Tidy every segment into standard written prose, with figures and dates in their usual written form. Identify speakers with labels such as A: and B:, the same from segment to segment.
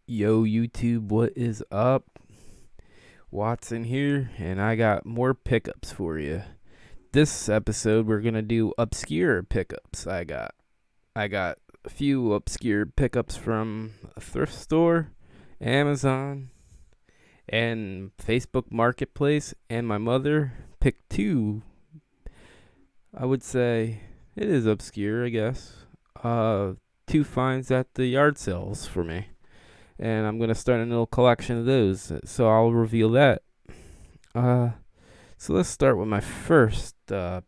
A: Yo, YouTube, what is up? Watson here, and I got more pickups for you. This episode, we're gonna do obscure pickups. I got a few obscure pickups from a thrift store, Amazon, and Facebook Marketplace, and my mother picked two. I would say it is obscure, I guess. Uh, Two finds at the yard sales for me. And I'm gonna start a little collection of those. So I'll reveal that. Uh, so let's start with my first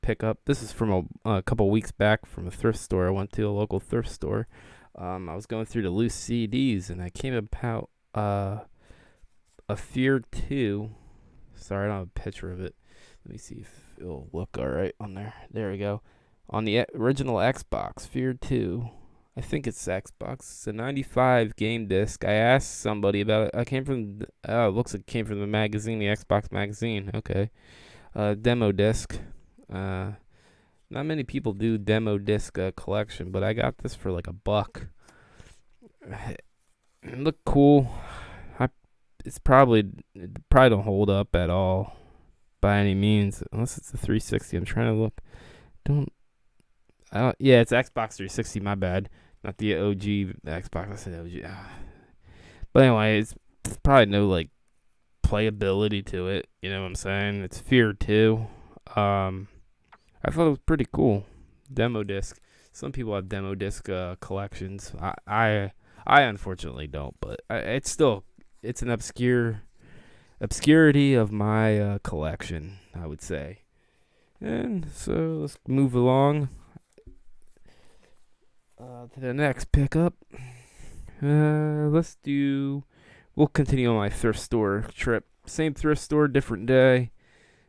A: pickup. This is from a couple weeks back from a thrift store. I went to a local thrift store. I was going through the loose CDs and I came about a Fear 2. Sorry, I don't have a picture of it. Let me see if it'll look all right on there. There we go. On the original Xbox, Fear 2. I think it's Xbox. It's a 95 game disc. I asked somebody about it. I came from, it looks like it came from the magazine, the Xbox magazine. Okay. Demo disc. Not many people do demo disc collection, but I got this for like $1. It looked cool. I, it probably don't hold up at all by any means, unless it's a 360. I'm trying to look. Don't, I don't, yeah, it's Xbox 360, my bad. Not the OG Xbox. I said OG. But anyway, it's probably no like playability to it. You know what I'm saying? It's Fear 2. I thought it was pretty cool. Demo disc. Some people have demo disc collections. I unfortunately don't. But it's an obscurity of my collection, I would say. And so let's move along to the next pickup. We'll continue on my thrift store trip. Same thrift store, different day.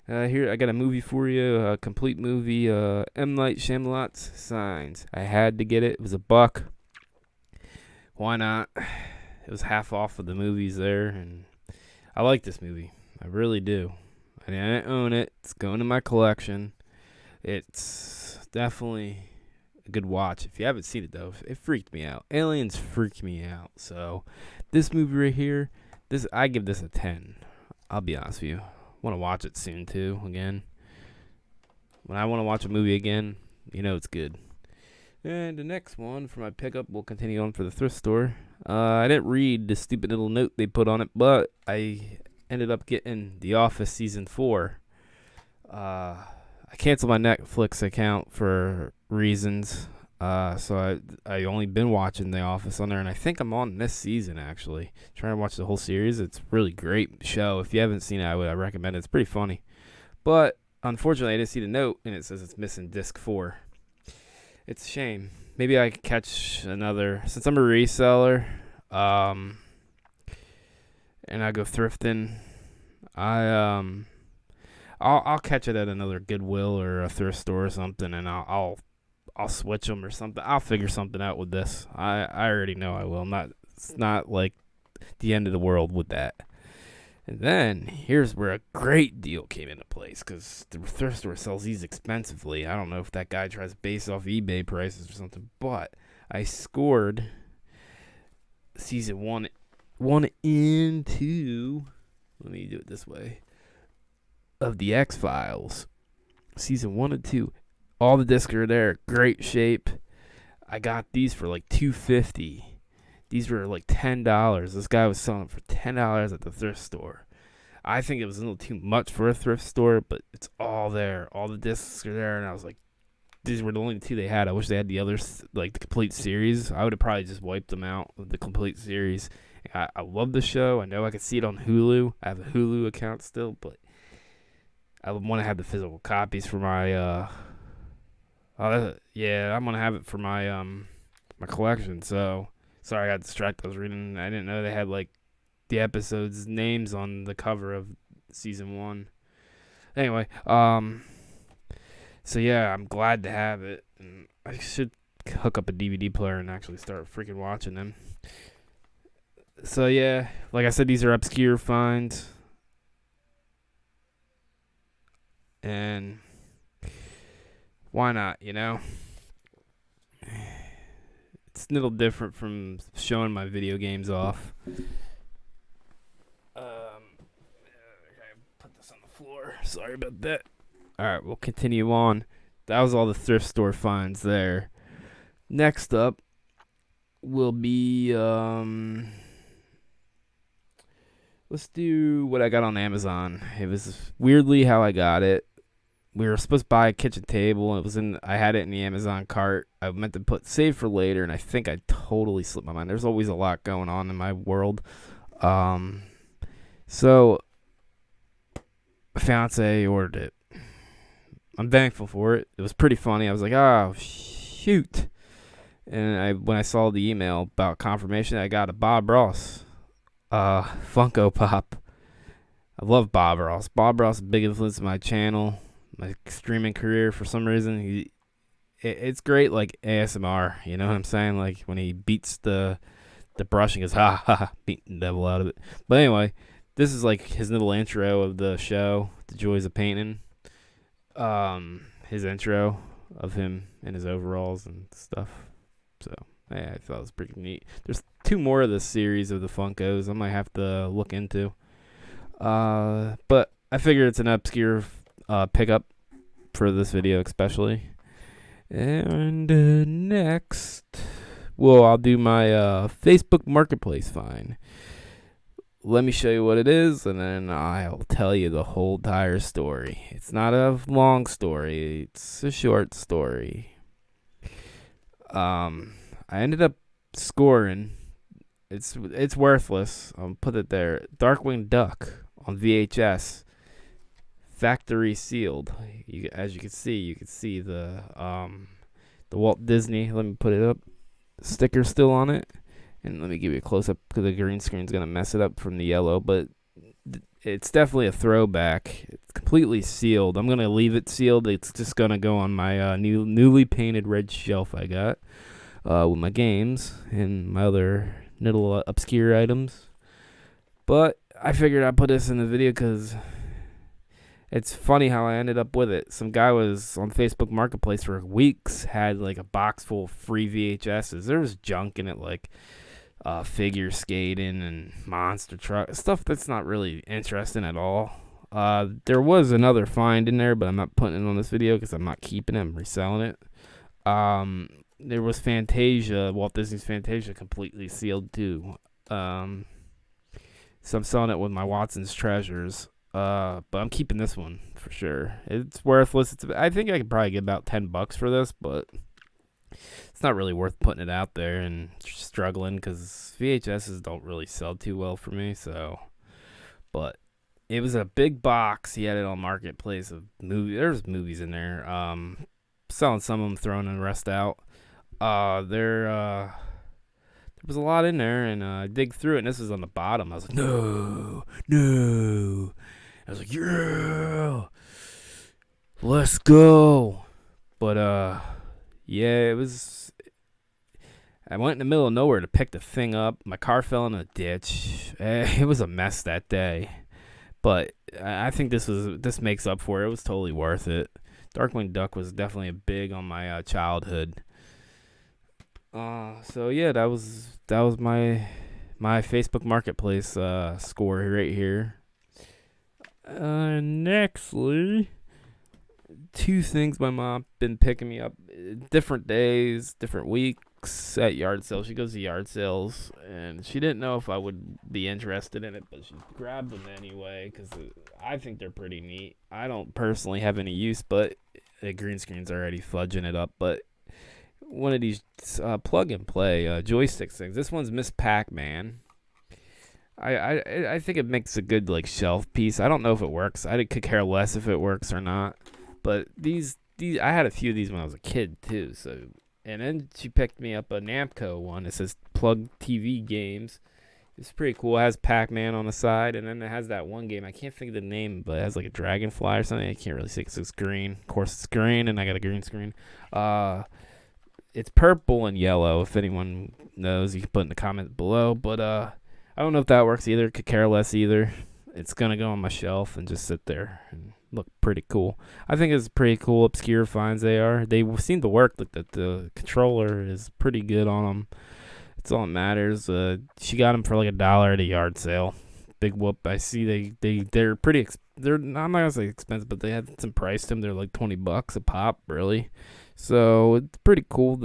A: Here I got a movie for you, a complete movie. M. Night Shyamalan's Signs. I had to get it. It was $1. Why not? It was half off of the movies there, and I like this movie. I really do. I didn't own it. It's going in my collection. It's definitely a good watch. If you haven't seen it though, it freaked me out. Aliens freaked me out. So this movie right here, I give this a 10. I'll be honest with you. Want to watch it soon too again. When I want to watch a movie again, you know it's good. And the next one for my pickup, we'll continue on for the thrift store. I didn't read the stupid little note they put on it, but I ended up getting The Office season 4. I canceled my Netflix account for reasons. So I only been watching The Office on there, and I think I'm on this season actually. Trying to watch the whole series. It's a really great show. If you haven't seen it, I recommend it. It's pretty funny. But unfortunately, I didn't see the note, and it says it's missing disc 4. It's a shame. Maybe I could catch another. Since I'm a reseller, and I go thrifting, I'll catch it at another Goodwill or a thrift store or something, and I'll switch them or something. I'll figure something out with this. I already know I will. It's not like the end of the world with that. And then here's where a great deal came into place, because the thrift store sells these expensively. I don't know if that guy tries to base off eBay prices or something, but I scored season one and two. Let me do it this way. Of the X-Files, season 1 and 2. All the discs are there, great shape. I got these for like $2.50. These were like $10. This guy was selling for $10 at the thrift store. I think it was a little too much for a thrift store, but it's all there. All the discs are there, and I was like, these were the only two they had. I wish they had the others, like the complete series. I would have probably just wiped them out with the complete series. I love the show. I know I could see it on Hulu. I have a Hulu account still, but I want to have the physical copies for my I'm gonna have it for my my collection. So sorry, I got distracted. I was reading. I didn't know they had like the episodes names on the cover of season 1. Anyway, so yeah, I'm glad to have it, and I should hook up a DVD player and actually start freaking watching them. So yeah, like I said, these are obscure finds, and why not? You know, It's a little different from showing my video games off. I put this on the floor. Sorry about that. Alright, we'll continue on. That was all the thrift store finds there. Next up will be let's do what I got on Amazon. It was weirdly how I got it. We were supposed to buy a kitchen table. I had it in the Amazon cart. I meant to put save for later, and I think I totally slipped my mind. There's always a lot going on in my world. So my fiance ordered it. I'm thankful for it. It was pretty funny. I was like, oh shoot. And when I saw the email about confirmation, I got a Bob Ross Funko Pop. I love Bob Ross. Bob Ross is a big influence on my channel, my streaming career. For some reason, it's great, like ASMR. You know what I'm saying? Like when he beats the brush and goes, ha ha ha, beating the devil out of it. But anyway, this is like his little intro of the show, The Joys of Painting. His intro of him in his overalls and stuff. So yeah, I thought it was pretty neat. There's 2 more of this series of the Funkos I might have to look into. But I figured it's an obscure pickup for this video especially. And next, well, I'll do my Facebook Marketplace find. Let me show you what it is, and then I'll tell you the whole entire story. It's not a long story. It's a short story. I ended up scoring. It's worthless. I'll put it there. Darkwing Duck on VHS, factory sealed. As you can see the Walt Disney. Let me put it up. Sticker still on it, and let me give you a close up because the green screen's gonna mess it up from the yellow. But it's definitely a throwback. It's completely sealed. I'm gonna leave it sealed. It's just gonna go on my newly painted red shelf I got with my games and my other little obscure items. But I figured I'd put this in the video because it's funny how I ended up with it. Some guy was on Facebook Marketplace for weeks, had like a box full of free VHSs. There was junk in it, like figure skating and monster truck stuff that's not really interesting at all. There was another find in there, but I'm not putting it on this video because I'm not keeping it. I'm reselling it. There was Fantasia, Walt Disney's Fantasia, completely sealed too. So I'm selling it with my Watson's Treasures. But I'm keeping this one for sure. It's worthless. I think I could probably get about $10 for this, but it's not really worth putting it out there and struggling because VHSs don't really sell too well for me. So, but it was a big box. He had it on Marketplace of movie. There's movies in there. Selling some of them, throwing the rest out. There was a lot in there, and I dig through it, and this was on the bottom. I was like, no. I was like, yeah, let's go. But yeah, it was. I went in the middle of nowhere to pick the thing up. My car fell in a ditch. It was a mess that day, but I think this makes up for it. It was totally worth it. Darkwing Duck was definitely big on my childhood. So yeah, that was my Facebook Marketplace score right here. Nextly, 2 things my mom been picking me up different days, different weeks at yard sales. She goes to yard sales, and she didn't know if I would be interested in it, but she grabbed them anyway because I think they're pretty neat. I don't personally have any use, but the green screen's already fudging it up. But one of these plug and play joystick things. This one's Miss Pac-Man. I think it makes a good like shelf piece. I don't know if it works. I could care less if it works or not. But these I had a few of these when I was a kid too. So and then she picked me up a Namco one. It says Plug TV Games. It's pretty cool. It has Pac-Man on the side, and then it has that one game. I can't think of the name, but it has like a dragonfly or something. I can't really see because it's green. Of course, it's green, and I got a green screen. It's purple and yellow. If anyone knows, you can put in the comments below. But I don't know if that works either. Could care less either. It's gonna go on my shelf and just sit there. And look pretty cool. I think it's pretty cool, obscure finds they are. They seem to work. Like that, the controller is pretty good on them. That's all that matters. She got them for like $1 at a yard sale. Big whoop. I see they're pretty. They're, I'm not gonna say expensive, but they had some price to them. They're like $20 a pop, really. So it's pretty cool.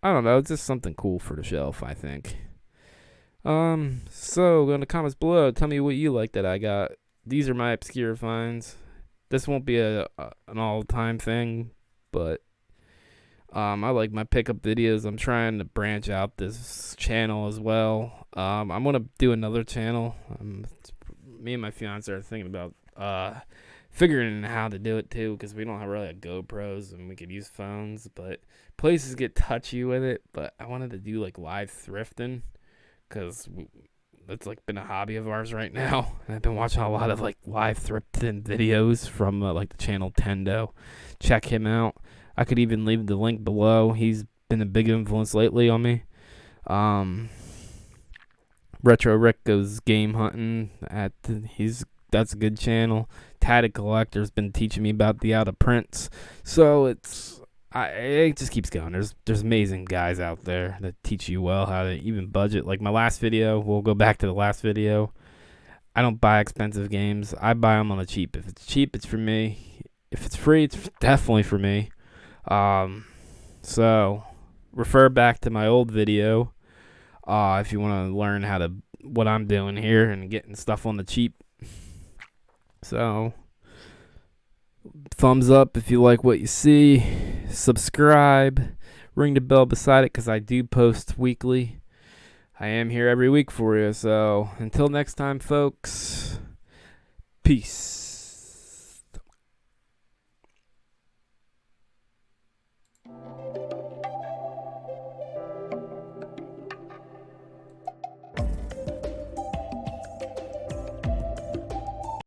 A: I don't know. It's just something cool for the shelf, I think. So go in the comments below. Tell me what you like that I got. These are my obscure finds. This won't be an all-time thing, but I like my pickup videos. I'm trying to branch out this channel as well. I'm gonna do another channel. Me and my fiance are thinking about figuring out how to do it too, because we don't have really have GoPros and we could use phones, but places get touchy with it. But I wanted to do like live thrifting, because that's like been a hobby of ours right now. And I've been watching a lot of like live thrifting videos from like the channel Tendo. Check him out. I could even leave the link below. He's been a big influence lately on me. Retro Rick goes game hunting that's a good channel. Tatted Collector's been teaching me about the out of prints. So it just keeps going. There's amazing guys out there that teach you well how to even budget. Like my last video, we'll go back to the last video. I don't buy expensive games. I buy them on the cheap. If it's cheap, it's for me. If it's free, it's definitely for me. So refer back to my old video if you want to learn what I'm doing here and getting stuff on the cheap. So thumbs up if you like what you see. Subscribe. Ring the bell beside it, because I do post weekly. I am here every week for you. So until next time, folks, peace.